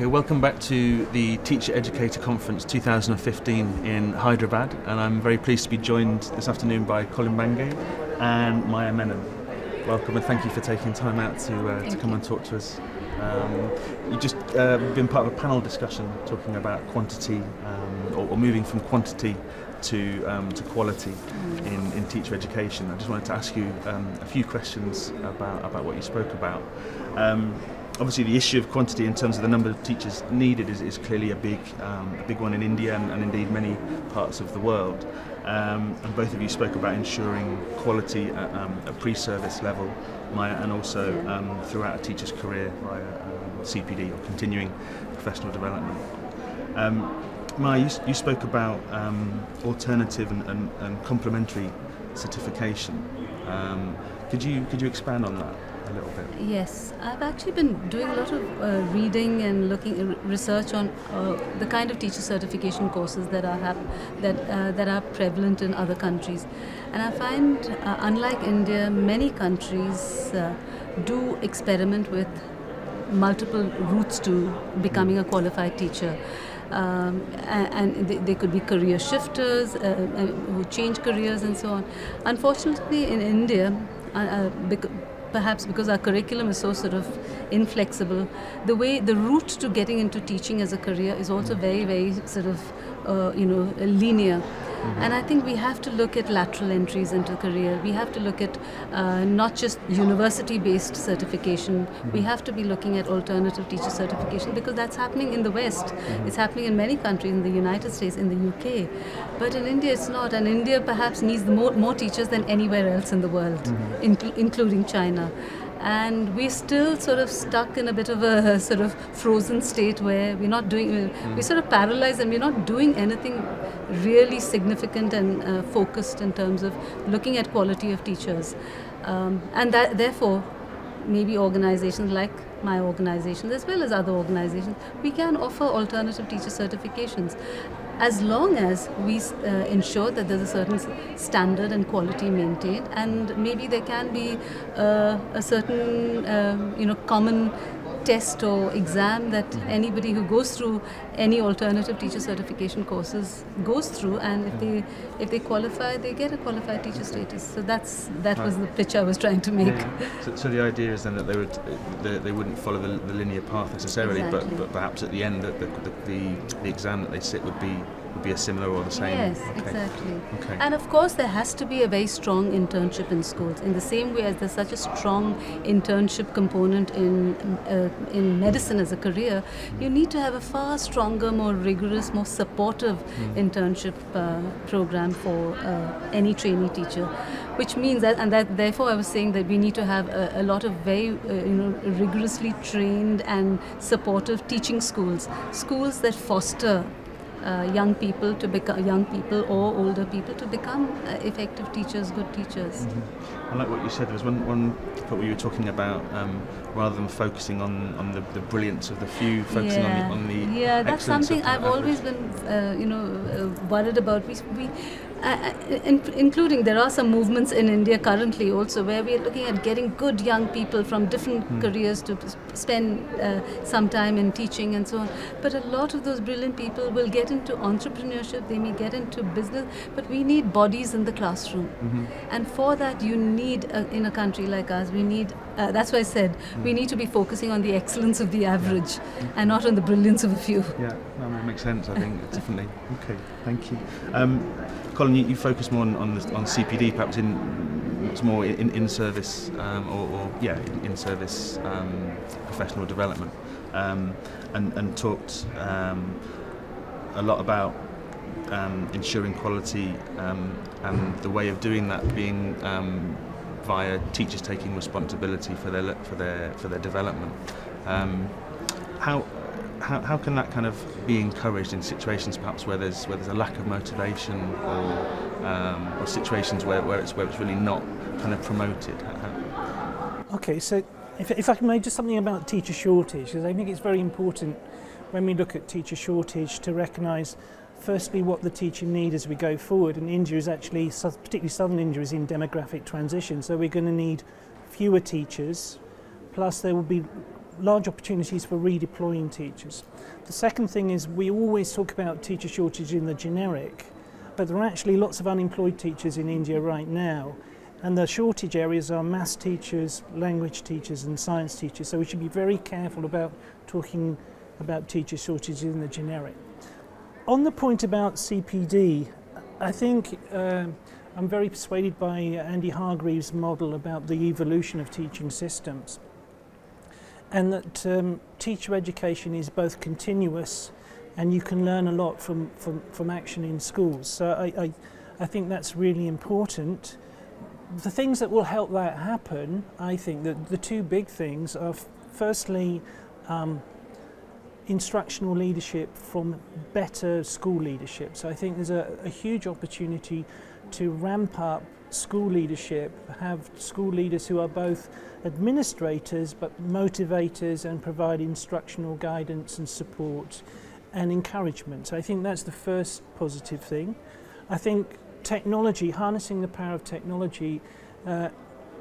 Okay, welcome back to the Teacher Educator Conference 2015 in Hyderabad, and I'm very pleased to be joined this afternoon by Colin Bangay and Maya Menon. Welcome, and thank you for taking time out to come and talk to us. You've just been part of a panel discussion talking about quantity, or moving from quantity to quality in teacher education. I just wanted to ask you a few questions about what you spoke about. Obviously, the issue of quantity in terms of the number of teachers needed is clearly a big one in India and indeed many parts of the world. And both of you spoke about ensuring quality at a pre-service level, Maya, and also throughout a teacher's career via CPD or continuing professional development. Maya, you spoke about alternative and complementary certification. Could you expand on that a little bit? Yes, I've actually been doing a lot of reading and research on the kind of teacher certification courses that are prevalent in other countries, and I find, unlike India, many countries do experiment with multiple routes to becoming a qualified teacher. And they could be career shifters who change careers and so on. Unfortunately, in India, perhaps because our curriculum is so sort of inflexible, the route to getting into teaching as a career is also very, very sort of linear. And I think we have to look at lateral entries into career. We have to look at not just university-based certification. We have to be looking at alternative teacher certification, because that's happening in the West. It's happening in many countries, in the United States, in the UK. But in India, it's not. And India perhaps needs more teachers than anywhere else in the world, including China. And we're still sort of stuck in a bit of a sort of frozen state where we're not doing, we're sort of paralyzed and we're not doing anything really significant and focused in terms of looking at quality of teachers. And that, therefore, maybe organizations like my organization, as well as other organizations, we can offer alternative teacher certifications, as long as we ensure that there's a certain standard and quality maintained, and maybe there can be a certain common test or exam that anybody who goes through any alternative teacher certification courses goes through, and if they qualify, they get a qualified teacher status. So that was the pitch I was trying to make. Yeah. So the idea is then that they wouldn't follow the linear path necessarily, exactly. but perhaps at the end the exam that they sit would be a similar or the same. Yes, okay. exactly. Okay. And of course there has to be a very strong internship in schools, in the same way as there's such a strong internship component in medicine as a career. You need to have a far stronger, more rigorous, more supportive internship program for any trainee teacher, which means that therefore I was saying that we need to have a lot of very rigorously trained and supportive teaching schools that foster young people or older people to become effective teachers, good teachers. I like what you said. There was one part where you were talking about rather than focusing on the brilliance of the few, focusing on the that's something I've always been worried about. Including there are some movements in India currently also where we are looking at getting good young people from different careers to spend some time in teaching and so on. But a lot of those brilliant people will get into entrepreneurship, they may get into business, but we need bodies in the classroom. And for that you need, in a country like us, we need, that's why I said, we need to be focusing on the excellence of the average and not on the brilliance of a few. Yeah, no, that makes sense, I think, definitely. Okay, thank you. Colin, you focus more on CPD, perhaps it's more in service in service professional development, and talked a lot about ensuring quality and the way of doing that being via teachers taking responsibility for their development. How can that kind of be encouraged in situations perhaps where there's a lack of motivation or situations where it's really not kind of promoted? Okay, so if I can make just something about teacher shortage, because I think it's very important when we look at teacher shortage to recognise firstly what the teaching need as we go forward. And India is actually, particularly southern India, is in demographic transition, so we're going to need fewer teachers, plus there will be large opportunities for redeploying teachers. The second thing is we always talk about teacher shortage in the generic, but there are actually lots of unemployed teachers in India right now, and the shortage areas are maths teachers, language teachers and science teachers, so we should be very careful about talking about teacher shortages in the generic. On the point about CPD, I think I'm very persuaded by Andy Hargreaves' model about the evolution of teaching systems, and that teacher education is both continuous and you can learn a lot from action in schools. So I think that's really important. The things that will help that happen, I think that the two big things are firstly instructional leadership from better school leadership. So I think there's a huge opportunity to ramp up school leadership, have school leaders who are both administrators but motivators and provide instructional guidance and support and encouragement. So I think that's the first positive thing. I think technology, harnessing the power of technology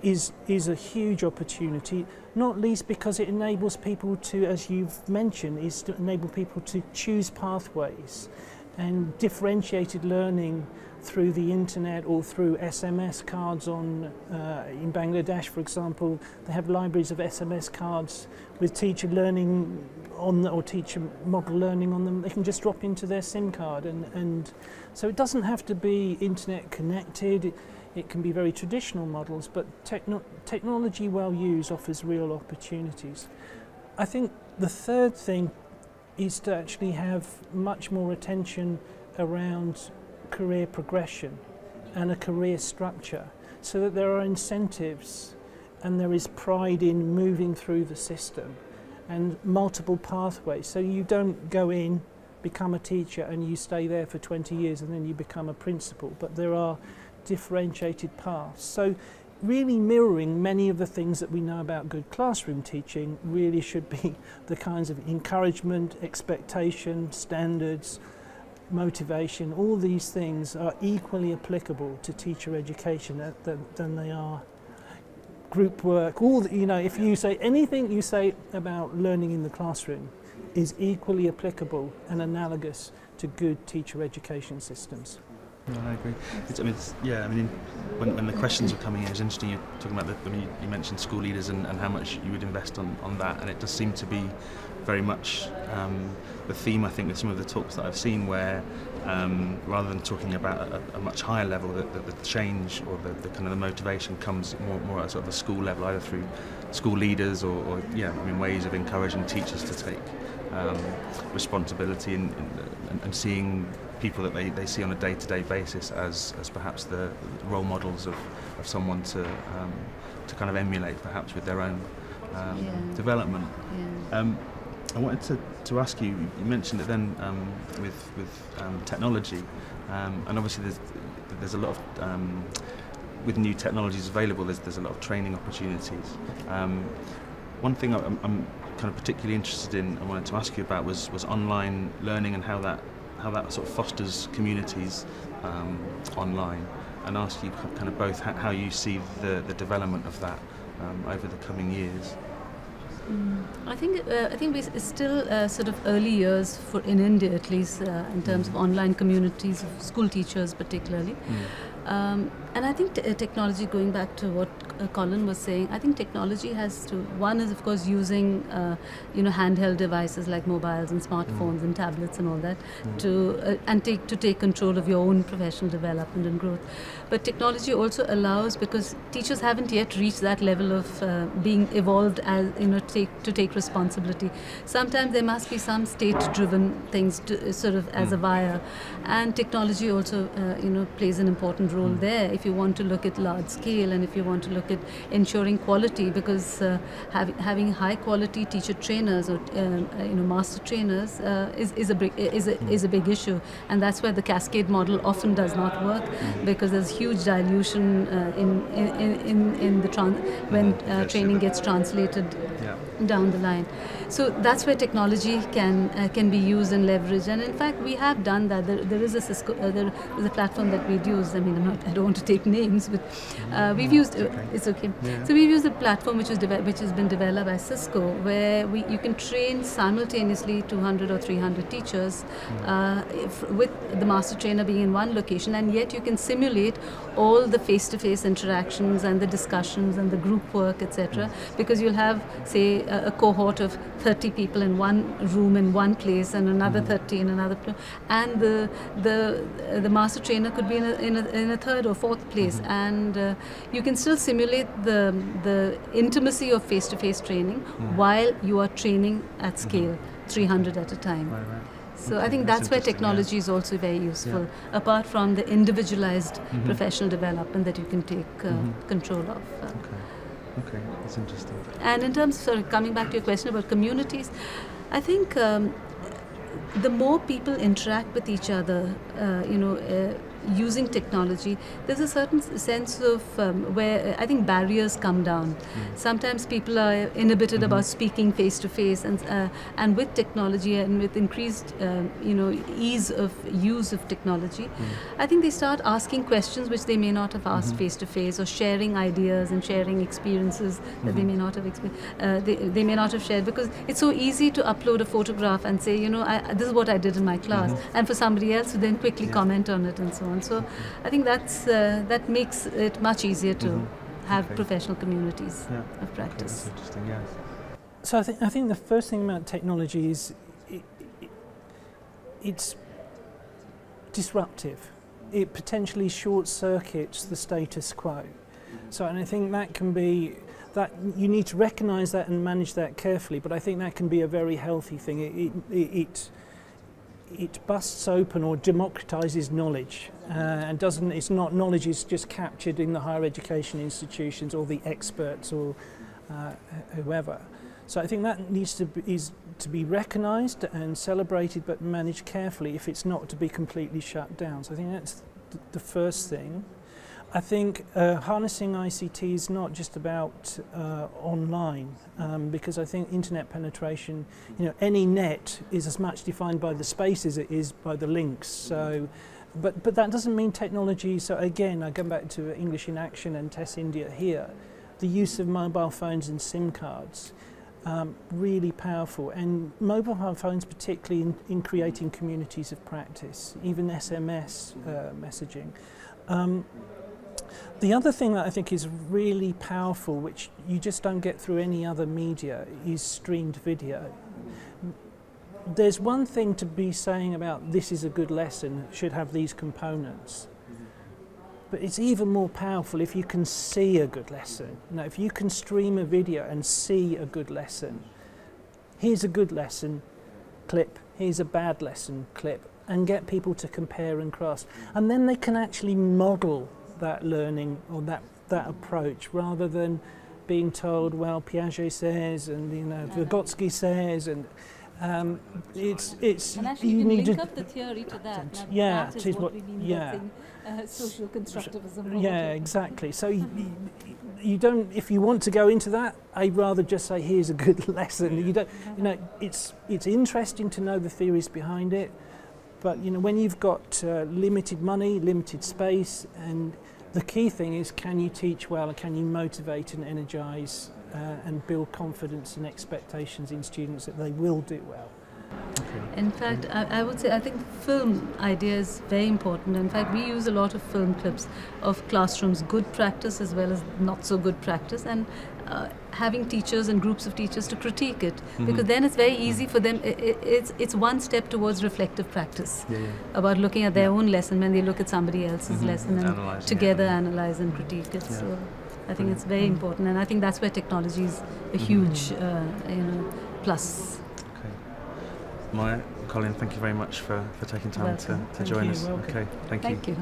is a huge opportunity, not least because it enables people to, as you've mentioned, is to enable people to choose pathways, and differentiated learning through the internet or through SMS cards on, in Bangladesh for example, they have libraries of SMS cards with teacher learning on the, or teacher model learning on them. They can just drop into their SIM card, and so it doesn't have to be internet connected. It can be very traditional models, but technology well used offers real opportunities. I think the third thing is to actually have much more attention around career progression and a career structure, so that there are incentives and there is pride in moving through the system and multiple pathways. So you don't go in, become a teacher and you stay there for 20 years and then you become a principal, but there are differentiated paths. So really mirroring many of the things that we know about good classroom teaching really should be the kinds of encouragement, expectation, standards, motivation. All these things are equally applicable to teacher education than they are group work. All the, you know, if you say anything you say about learning in the classroom is equally applicable and analogous to good teacher education systems. No, I agree. When the questions were coming in, it was interesting. You're talking about you mentioned school leaders and how much you would invest on that, and it does seem to be very much the theme, I think, with some of the talks that I've seen, where rather than talking about a much higher level, the change or the kind of the motivation comes more at sort of the school level, either through school leaders or ways of encouraging teachers to take responsibility and seeing people that they see on a day-to-day basis as perhaps the role models of someone to kind of emulate, perhaps with their own development. Yeah. I wanted to ask you. You mentioned it then with technology, and obviously there's a lot of with new technologies available. There's a lot of training opportunities. One thing I'm kind of particularly interested in, I wanted to ask you about was online learning and how that sort of fosters communities online, and ask you kind of both how you see the development of that over the coming years. I think we're still sort of early years in India, at least in terms of online communities of school teachers particularly. And I think technology, going back to what Colin was saying, I think technology has to, one is of course using handheld devices like mobiles and smartphones and tablets and all that to take control of your own professional development and growth. But technology also allows, because teachers haven't yet reached that level of being evolved as to take responsibility. Sometimes there must be some state-driven things sort of as a wire, and technology also plays an important role there. If you want to look at large scale and if you want to look at ensuring quality, because having high quality teacher trainers or master trainers is a big issue, and that's where the cascade model often does not work, because there's huge dilution in the when training gets translated down the line. So that's where technology can be used and leveraged, and in fact we have done that. There is a Cisco, there is a platform that we'd use. I don't want to take names, but we've used It's okay. Yeah. So we've used a platform which has been developed by Cisco, where you can train simultaneously 200 or 300 teachers with the master trainer being in one location, and yet you can simulate all the face-to-face interactions and the discussions and the group work, etc. Because you'll have, say, a cohort of 30 people in one room in one place and another 30 in another place, and the master trainer could be in a third or fourth place, and you can still simulate the intimacy of face-to-face training while you are training at scale, 300 at a time. Right. So Okay, I think that's where technology is also very useful, apart from the individualized professional development that you can take control of. Okay, that's interesting. And in terms of, coming back to your question about communities, I think the more people interact with each other, using technology, there's a certain sense of where I think barriers come down. Sometimes people are inhibited about speaking face to face, and with technology and with increased ease of use of technology, I think they start asking questions which they may not have asked face to face, or sharing ideas and sharing experiences that they may not have they may not have shared, because it's so easy to upload a photograph and say, this is what I did in my class, and for somebody else to then quickly comment on it and so on. So I think that makes it much easier to have professional communities of practice. Okay, that's interesting, yes. So I think the first thing about technology is it's disruptive. It potentially short circuits the status quo. So, and I think that can be, that you need to recognise that and manage that carefully, but I think that can be a very healthy thing. It busts open or democratises knowledge, and it's not knowledge is just captured in the higher education institutions or the experts or whoever. So I think that needs to be recognised and celebrated, but managed carefully if it's not to be completely shut down. So I think that's the first thing. I think harnessing ICT is not just about online, because I think internet penetration, any net is as much defined by the space as it is by the links. So, but that doesn't mean technology. So again, I go back to English in Action and TES India here. The use of mobile phones and SIM cards, really powerful, and mobile phones particularly in creating communities of practice, even SMS messaging. The other thing that I think is really powerful, which you just don't get through any other media, is streamed video. There's one thing to be saying about this is a good lesson, should have these components. But it's even more powerful if you can see a good lesson. If you can stream a video and see a good lesson, here's a good lesson clip, here's a bad lesson clip, and get people to compare and contrast. And then they can actually model that learning or that approach, rather than being told, well, Piaget says, and Vygotsky says, and it's and actually you can need link to up the theory to that. Now yeah, that is what we mean by social constructivism. Yeah, exactly. So you don't, if you want to go into that, I'd rather just say here's a good lesson. You don't, it's interesting to know the theories behind it, but when you've got limited money, limited space, and the key thing is, can you teach well, and can you motivate and energize and build confidence and expectations in students that they will do well. Okay. In fact, I would say I think film idea is very important. In fact, we use a lot of film clips of classrooms, good practice as well as not so good practice, and having teachers and groups of teachers to critique it, because then it's very easy for them. It's one step towards reflective practice about looking at their own lesson when they look at somebody else's lesson and together analyze and critique it. Yeah. So I think it's very important, and I think that's where technology is a huge plus. Okay. Maya, Colin, thank you very much for taking time to join us. Welcome. Okay, thank you.